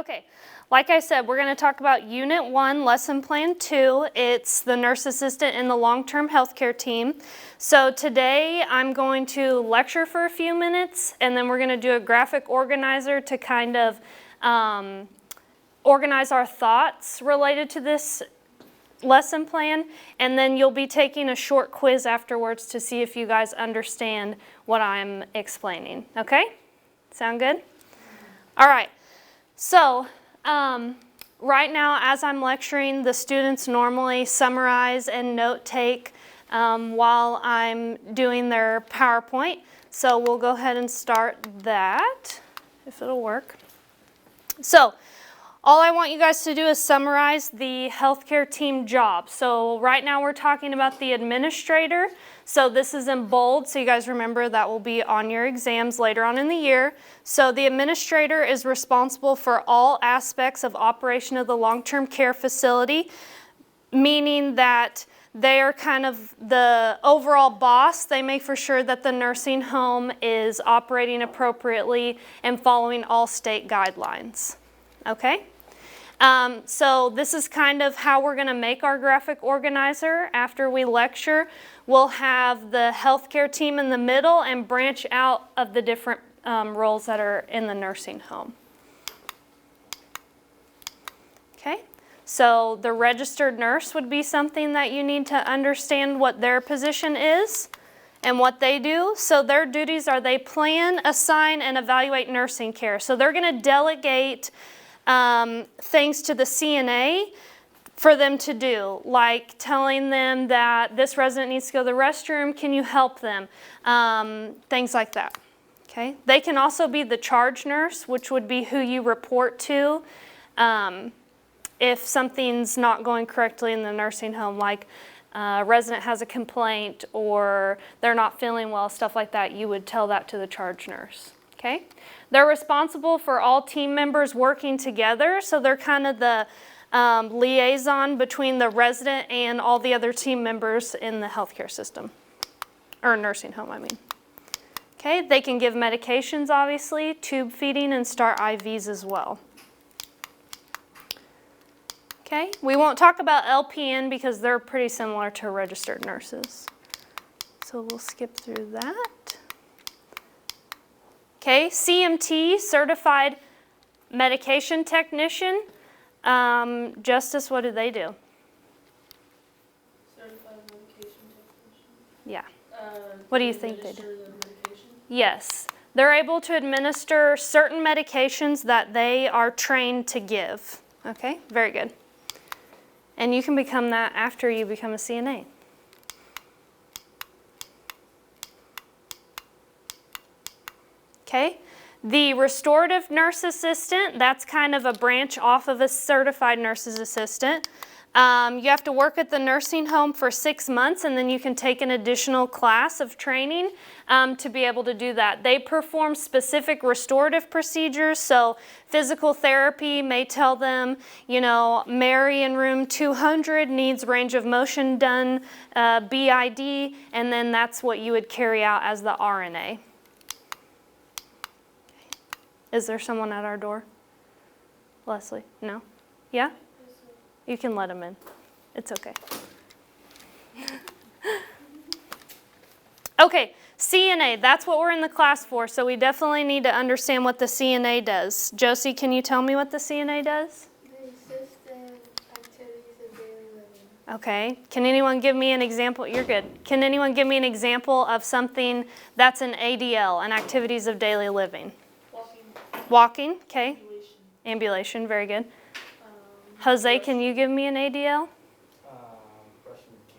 Okay, like I said, we're going to talk about Unit 1, Lesson Plan 2. It's the nurse assistant in the long-term healthcare team. So today I'm going to lecture for a few minutes, and then we're going to do a graphic organizer to kind of organize our thoughts related to this lesson plan, and then you'll be taking a short quiz afterwards to see if you guys understand what I'm explaining. Okay? Sound good? All right. So, right now as I'm lecturing, the students normally summarize and note take while I'm doing their PowerPoint. So we'll go ahead and start that, if it'll work. So, all I want you guys to do is summarize the healthcare team job. So right now we're talking about the administrator. So this is in bold, so you guys remember that will be on your exams later on in the year. So the administrator is responsible for all aspects of operation of the long-term care facility, meaning that they are kind of the overall boss. They make for sure that the nursing home is operating appropriately and following all state guidelines. Okay? So this is kind of how we're going to make our graphic organizer. After we lecture, we'll have the healthcare team in the middle and branch out of the different roles that are in the nursing home. Okay? So the registered nurse would be something that you need to understand what their position is and what they do. So their duties are they plan, assign, and evaluate nursing care. So they're going to delegate things to the CNA for them to do, like telling them that this resident needs to go to the restroom, can you help them? Things like that. Okay. They can also be the charge nurse, which would be who you report to if something's not going correctly in the nursing home, like a resident has a complaint or they're not feeling well, stuff like that, you would tell that to the charge nurse. Okay? They're responsible for all team members working together, so they're kind of the liaison between the resident and all the other team members in the healthcare system, or nursing home, I mean. Okay, they can give medications, obviously, tube feeding, and start IVs as well. Okay, we won't talk about LPN because they're pretty similar to registered nurses. So we'll skip through that. Okay, CMT, Certified Medication Technician. Justice, what do they do? Certified Medication Technician? Yeah. What do you think they do? The medication? Yes. They're able to administer certain medications that they are trained to give. Okay, very good. And you can become that after you become a CNA. Okay, the restorative nurse assistant, that's kind of a branch off of a certified nurse's assistant. You have to work at the nursing home for 6 months, and then you can take an additional class of training to be able to do that. They perform specific restorative procedures, so physical therapy may tell them, you know, Mary in room 200 needs range of motion done, BID, and then that's what you would carry out as the RNA. Is there someone at our door? Leslie? No? Yeah? You can let him in. It's okay. Okay, CNA, that's what we're in the class for, so we definitely need to understand what the CNA does. Josie, can you tell me what the CNA does? They assist in activities of daily living. Okay, can anyone give me an example? You're good. Can anyone give me an example of something that's an ADL, an activities of daily living? Walking, okay. Ambulation, very good. Jose, can you give me an ADL?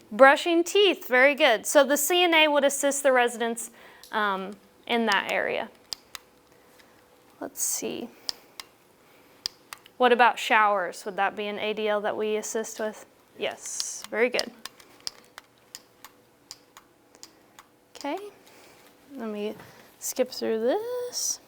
Brushing teeth, very good. So the CNA would assist the residents in that area. Let's see. What about showers? Would that be an ADL that we assist with? Yes, very good. Okay, let me skip through this.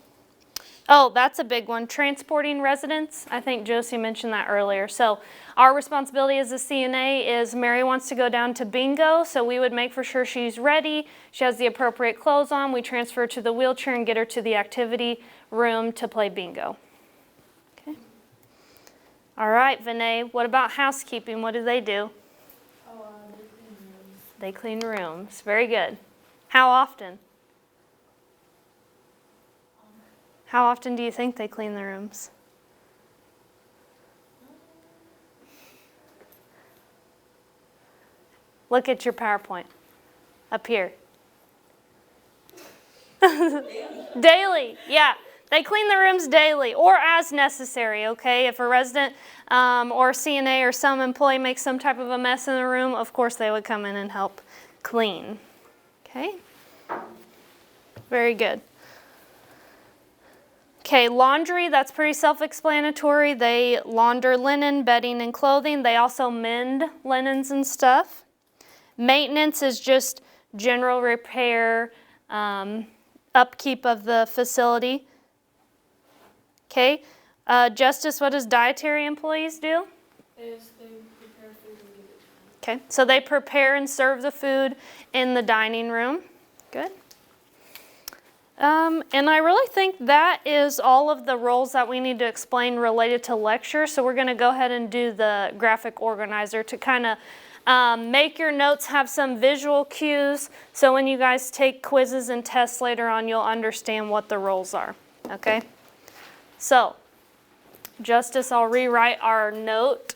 Oh, that's a big one. Transporting residents. I think Josie mentioned that earlier. So our responsibility as a CNA is Mary wants to go down to bingo, so we would make for sure she's ready. She has the appropriate clothes on. We transfer her to the wheelchair and get her to the activity room to play bingo. Okay. All right, Vinay, what about housekeeping? What do they do? Oh, they clean rooms. They clean rooms. Very good. How often? How often do you think they clean the rooms? Look at your PowerPoint up here. Daily, yeah. They clean the rooms daily or as necessary, okay? If a resident or CNA or some employee makes some type of a mess in the room, of course they would come in and help clean, okay? Very good. Okay, laundry, that's pretty self-explanatory. They launder linen, bedding, and clothing. They also mend linens and stuff. Maintenance is just general repair, upkeep of the facility. Okay, Justice, what does dietary employees do? Is they prepare food and give it to them. Okay, so they prepare and serve the food in the dining room. Good. And I really think that is all of the roles that we need to explain related to lecture. So we're going to go ahead and do the graphic organizer to kind of make your notes have some visual cues. So when you guys take quizzes and tests later on, you'll understand what the roles are. Okay? So, Justice, I'll rewrite our note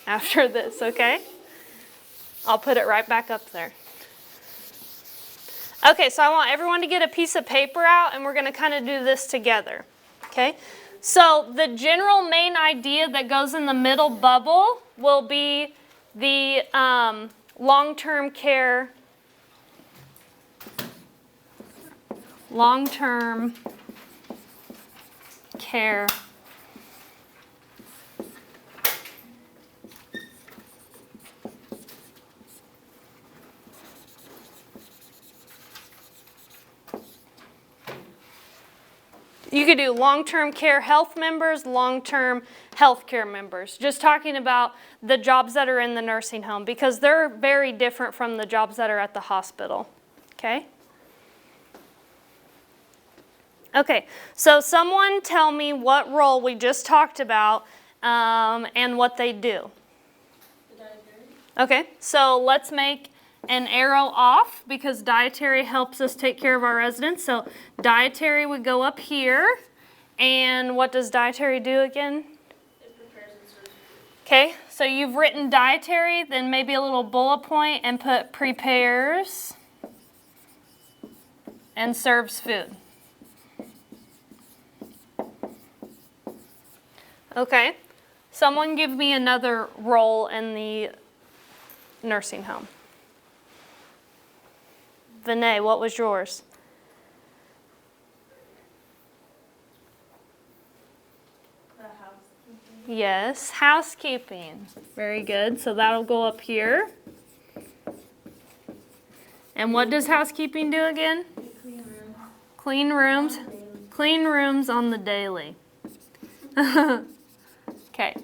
after this, okay? I'll put it right back up there. Okay, so I want everyone to get a piece of paper out, and we're going to kind of do this together, okay? So the general main idea that goes in the middle bubble will be the long-term care You could do long-term care health members, long-term health care members. Just talking about the jobs that are in the nursing home because they're very different from the jobs that are at the hospital. Okay? Okay, so someone tell me what role we just talked about and what they do. The dietary. Okay, so let's make an arrow off because dietary helps us take care of our residents. So dietary would go up here. And what does dietary do again? It prepares and serves food. Okay, so you've written dietary, then maybe a little bullet point and put prepares and serves food. Okay, someone give me another role in the nursing home. Vinay, what was yours? The housekeeping. Yes, housekeeping. Very good. So that'll go up here. And what does housekeeping do again? Clean rooms. Clean rooms. Clean rooms on the daily. Okay.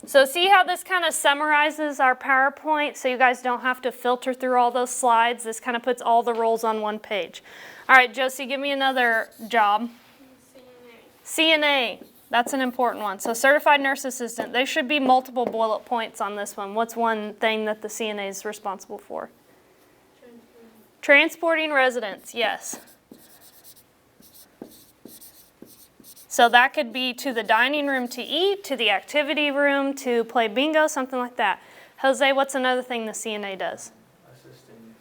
So see how this kind of summarizes our PowerPoint so you guys don't have to filter through all those slides. This kind of puts all the roles on one page. All right, Josie, give me another job. CNA. That's an important one. So certified nurse assistant. There should be multiple bullet points on this one. What's one thing that the CNA is responsible for? Transporting residents, yes. So that could be to the dining room to eat, to the activity room, to play bingo, something like that. Jose, what's another thing the CNA does? Assistant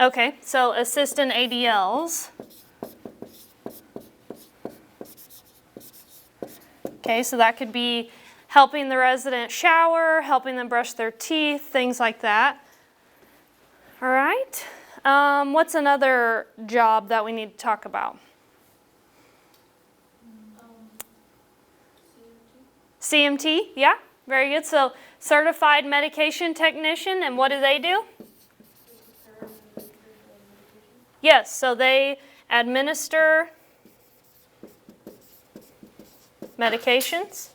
ADLs. Okay, so assistant ADLs. Okay, so that could be helping the resident shower, helping them brush their teeth, things like that. All right. What's another job that we need to talk about? CMT, yeah, very good. So certified medication technician, and what do they do? Yes, so they administer medications.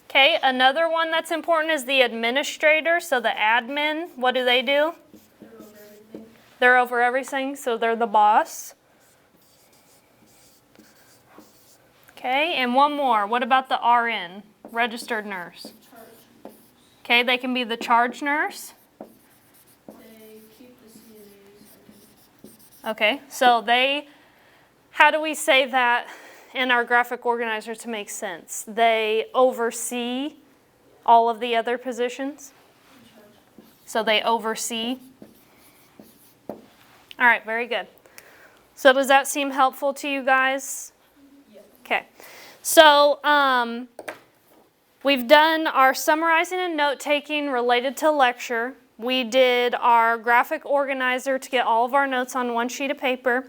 Okay, another one that's important is the administrator, so the admin, what do they do? They're over everything. They're over everything, so they're the boss. Okay. Okay, and one more. What about the RN, registered nurse? Charge. Okay, they can be the charge nurse. They keep the CNAs. Okay, so they, how do we say that in our graphic organizer to make sense? They oversee all of the other positions? In charge. So they oversee? All right, very good. So does that seem helpful to you guys? Yeah. Okay, so we've done our summarizing and note-taking related to lecture. We did our graphic organizer to get all of our notes on one sheet of paper.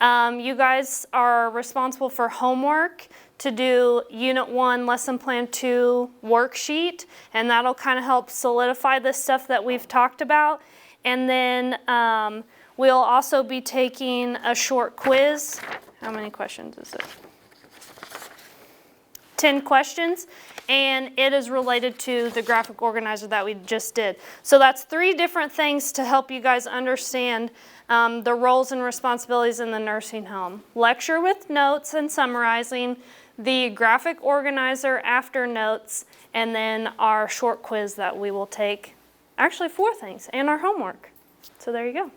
You guys are responsible for homework to do Unit 1, Lesson Plan 2 worksheet, and that'll kind of help solidify the stuff that we've talked about. And then we'll also be taking a short quiz. How many questions is it? 10 questions, and it is related to the graphic organizer that we just did. So that's 3 different things to help you guys understand the roles and responsibilities in the nursing home. Lecture with notes and summarizing, the graphic organizer after notes, and then our short quiz that we will take. Actually 4 things, and our homework. So there you go.